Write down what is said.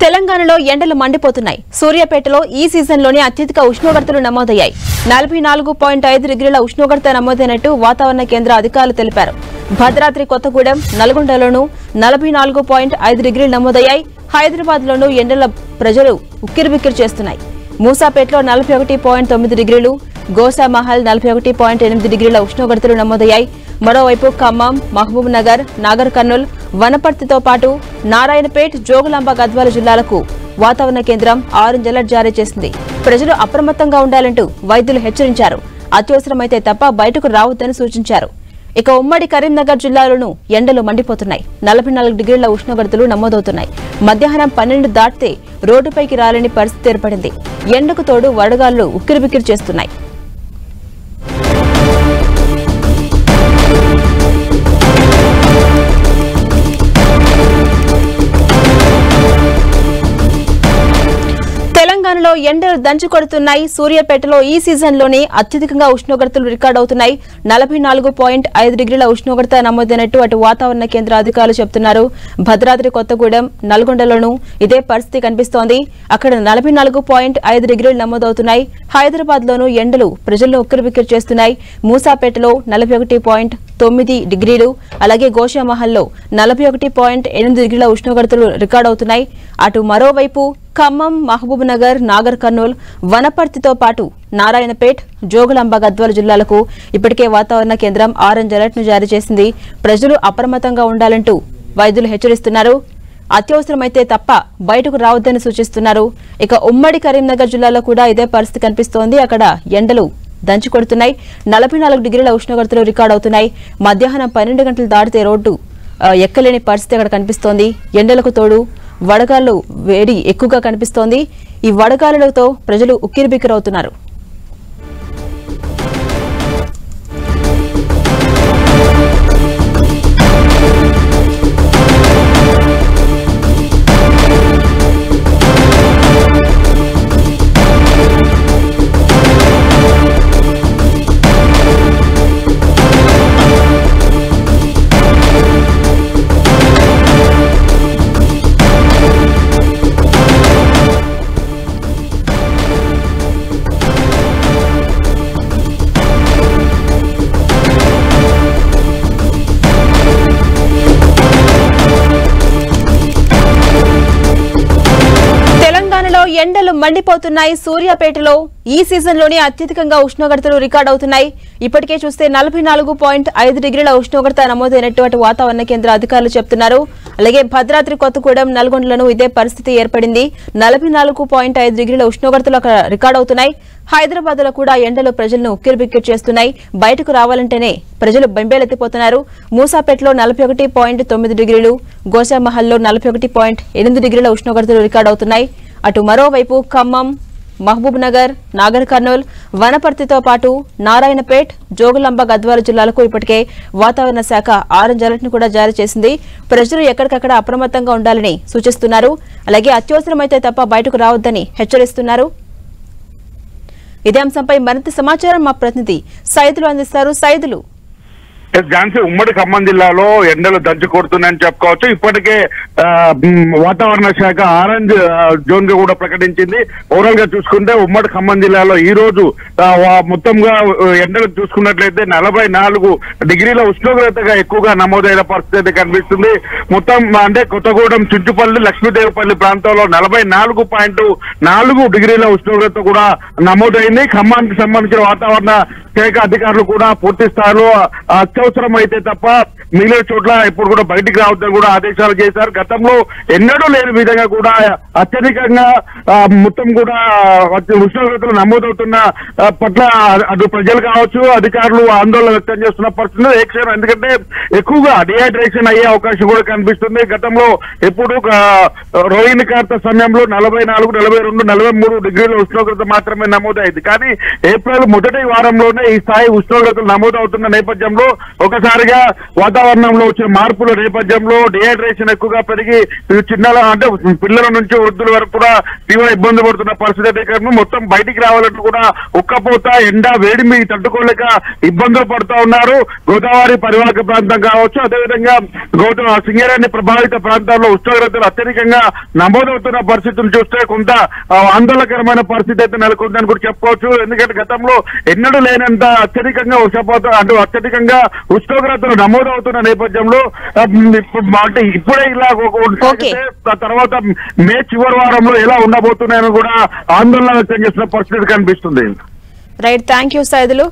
తెలంగాణలో ఎండలు మండిపోతున్నాయి. సూర్యాపేటలో ఈ సీజన్లోనే అత్యధిక ఉష్ణోగ్రతలు నమోదయ్యాయి. 44.5 డిగ్రీల ఉష్ణోగ్రత నమోదైనట్టు వాతావరణ కేంద్ర అధికారులు తెలిపారు. భద్రాద్రి కొత్తగూడెం, నల్గొండలోనూ 44.5 డిగ్రీలు నమోదయ్యాయి. హైదరాబాద్లోనూ ఎండల ప్రజలు ఉక్కిరిబిక్కిరి చేస్తున్నాయి. మూసాపేటలో 41.9 డిగ్రీలు, గోసామహల్ 41.8 డిగ్రీల ఉష్ణోగ్రతలు నమోదయ్యాయి. మరోవైపు ఖమ్మం, మహబూబ్ నగర్, నాగర్ కర్నూల్, వనపర్తితో పాటు నారాయణపేట్, జోగులాంబ, గద్వాల జిల్లాలకు వాతావరణ కేంద్రం ఆరెంజ్ అలర్ట్ జారీ చేసింది. ప్రజలు అప్రమత్తంగా ఉండాలంటూ వైద్యులు హెచ్చరించారు. అత్యవసరమైతే తప్ప బయటకు రావద్దని సూచించారు. ఇక ఉమ్మడి కరీంనగర్ జిల్లాలోనూ ఎండలు మండిపోతున్నాయి. 44 డిగ్రీల ఉష్ణోగ్రతలు నమోదవుతున్నాయి. మధ్యాహ్నం 12 దాటితే రోడ్డుపైకి రాలేని పరిస్థితి ఏర్పడింది. ఎండకు తోడు వడగాళ్లు ఉక్కిరిబిక్కిరి చేస్తున్నాయి. తెలంగాణలో ఎండలు దంచుకొడుతున్నాయి. సూర్యాపేటలో ఈ సీజన్లోనే అత్యధికంగా ఉష్ణోగ్రతలు రికార్డవుతున్నాయి. 44.5 డిగ్రీల ఉష్ణోగ్రత నమోదైనట్టు అటు వాతావరణ కేంద్ర అధికారులు చెబుతున్నారు. భద్రాద్రి కొత్తగూడెం, నల్గొండలోనూ ఇదే పరిస్థితి కనిపిస్తోంది. అక్కడ 44.5 డిగ్రీలు నమోదవుతున్నాయి. హైదరాబాద్లోనూ ఎండలు ప్రజలను ఉక్కిరిబిక్కిరి చేస్తున్నాయి. మూసాపేటలో 41.9 డిగ్రీలు, అలాగే గోషామహల్లో 41.8 డిగ్రీల ఉష్ణోగ్రతలు రికార్డవుతున్నాయి. అటు మరోవైపు ఖమ్మం, మహబూబ్ నగర్, నాగర్ కర్నూల్, వనపర్తితో పాటు నారాయణపేట్, జోగులాంబ, గద్వాల జిల్లాలకు ఇప్పటికే వాతావరణ కేంద్రం ఆరెంజ్ అలర్ట్ ను జారీ చేసింది. ప్రజలు అప్రమత్తంగా ఉండాలంటూ వైద్యులు హెచ్చరిస్తున్నారు. అత్యవసరమైతే తప్ప బయటకు రావద్దని సూచిస్తున్నారు. ఇక ఉమ్మడి కరీంనగర్ జిల్లాలో కూడా ఇదే పరిస్థితి కనిపిస్తోంది. అక్కడ ఎండలు దంచుకొడుతున్నాయి. 44 డిగ్రీల ఉష్ణోగ్రతలు రికార్డ్ అవుతున్నాయి. మధ్యాహ్నం 12 గంటలు దాటితే రోడ్డు ఎక్కలేని పరిస్థితి అక్కడ కనిపిస్తోంది. ఎండలకు తోడు వడగాళ్లు వేడి ఎక్కువగా కనిపిస్తోంది. ఈ వడగాలులతో ప్రజలు ఉక్కిరిబిక్కిరవుతున్నారు. ఎండలు మండిపోతున్నాయి. సూర్యాపేటలో ఈ సీజన్లోనే అత్యధికంగా ఉష్ణోగ్రతలు రికార్డ్ అవుతున్నాయి. ఇప్పటికే చూస్తే 44.5 డిగ్రీల ఉష్ణోగ్రత నమోదైనట్టు అటు వాతావరణ కేంద్ర అధికారులు చెప్తున్నారు. అలాగే భద్రాద్రి కొత్తగూడెం, నల్గొండలోనూ ఇదే పరిస్థితి ఏర్పడింది. 44.5 డిగ్రీల ఉష్ణోగ్రతలు అక్కడ రికార్డ్ అవుతున్నాయి. హైదరాబాద్ లో కూడా ఎండలు ప్రజలను ఉక్కిరిబిక్కిరి చేస్తున్నాయి. బయటకు రావాలంటేనే ప్రజలు బెంబేలెత్తిపోతున్నారు. మూసాపేటలో 41.9 డిగ్రీలు, గోషామహల్లో 41.8 డిగ్రీల ఉష్ణోగ్రతలు రికార్డ్ అవుతున్నాయి. అటు మరోవైపు ఖమ్మం, మహబూబ్ నగర్, నాగర్ కర్నూల్, వనపర్తితో పాటు నారాయణపేట్, జోగులాంబ, గద్వాల జిల్లాలకు ఇప్పటికే వాతావరణ శాఖ ఆరెంజ్ అలర్ట్ ను కూడా జారీ చేసింది. ప్రజలు ఎక్కడికక్కడ అప్రమత్తంగా ఉండాలని సూచిస్తున్నారు. అలాగే అత్యవసరమైతే తప్ప బయటకు రావద్దని హెచ్చరిస్తున్నారు. ఇదే అంశంపై మరింత సమాచారం మా ప్రతినిధి సైదులు అందిస్తారు. సైదులు, ఝాన్సీ, ఉమ్మడి ఖమ్మం జిల్లాలో ఎండలు దంచి కొడుతున్నాయని చెప్పుకోవచ్చు. ఇప్పటికే వాతావరణ శాఖ ఆరెంజ్ జోన్ గా కూడా ప్రకటించింది. ఓవరాల్ గా చూసుకుంటే ఉమ్మడి ఖమ్మం జిల్లాలో ఈ రోజు మొత్తంగా ఎండలు చూసుకున్నట్లయితే 44 డిగ్రీల ఉష్ణోగ్రతగా ఎక్కువగా నమోదైన పరిస్థితి అయితే కనిపిస్తుంది. మొత్తం అంటే కొత్తగూడెం, చుట్టుపల్లి, లక్ష్మీదేవిపల్లి ప్రాంతంలో 44.4 డిగ్రీల ఉష్ణోగ్రత కూడా నమోదైంది. ఖమ్మానికి సంబంధించిన వాతావరణ శాఖ అధికారులు కూడా పూర్తి స్థాయిలో అత్యవసరం అయితే తప్ప మిగిలిన చోట్ల ఇప్పుడు కూడా బయటికి రావద్దని కూడా ఆదేశాలు చేశారు. గతంలో ఎన్నడూ లేని విధంగా కూడా అత్యధికంగా మొత్తం కూడా ఉష్ణోగ్రతలు నమోదవుతున్న పట్ల అటు ప్రజలు కావచ్చు, అధికారులు ఆందోళన వ్యక్తం చేస్తున్న పరిస్థితి. ఎందుకంటే ఎక్కువగా డిహైడ్రేషన్ అయ్యే అవకాశం కూడా కనిపిస్తుంది. గతంలో ఎప్పుడు రోహిణి కార్త సమయంలో 44, 42, 43 డిగ్రీల ఉష్ణోగ్రత మాత్రమే నమోదైంది. కానీ ఏప్రిల్ మొదటి వారంలోనే ఈ స్థాయి ఉష్ణోగ్రతలు నమోదవుతున్న నేపథ్యంలో ఒకసారిగా వాతావరణంలో వచ్చిన మార్పుల నేపథ్యంలో డిహైడ్రేషన్ ఎక్కువగా పెరిగి చిన్నల అంటే పిల్లల నుంచి వృద్ధుల వరకు కూడా తీవ్ర ఇబ్బంది పడుతున్న పరిస్థితి అయితే మొత్తం బయటికి రావాలంటూ కూడా ఉక్కపోత ఎండ వేడిమి తట్టుకోలేక ఇబ్బందులు పడుతూ ఉన్నారు. గోదావరి పరివాహక ప్రాంతం కావచ్చు, అదేవిధంగా సింగరేణి ప్రభావిత ప్రాంతాల్లో ఉష్ణోగ్రతలు అత్యధికంగా నమోదవుతున్న పరిస్థితులు చూస్తే కొంత ఆందోళనకరమైన పరిస్థితి అయితే నెలకొందని కూడా చెప్పుకోవచ్చు. ఎందుకంటే గతంలో ఎన్నడూ లేనంత అత్యధికంగా అత్యధికంగా ఉష్ణోగ్రతలు నమోదవుతున్న నేపథ్యంలో అంటే ఇప్పుడే ఇలా తర్వాత మే చివరి వారంలో ఎలా ఉండబోతున్నాయని కూడా ఆందోళన వ్యక్తం చేసిన పరిస్థితి కనిపిస్తుంది. Right, thank you Saidulu.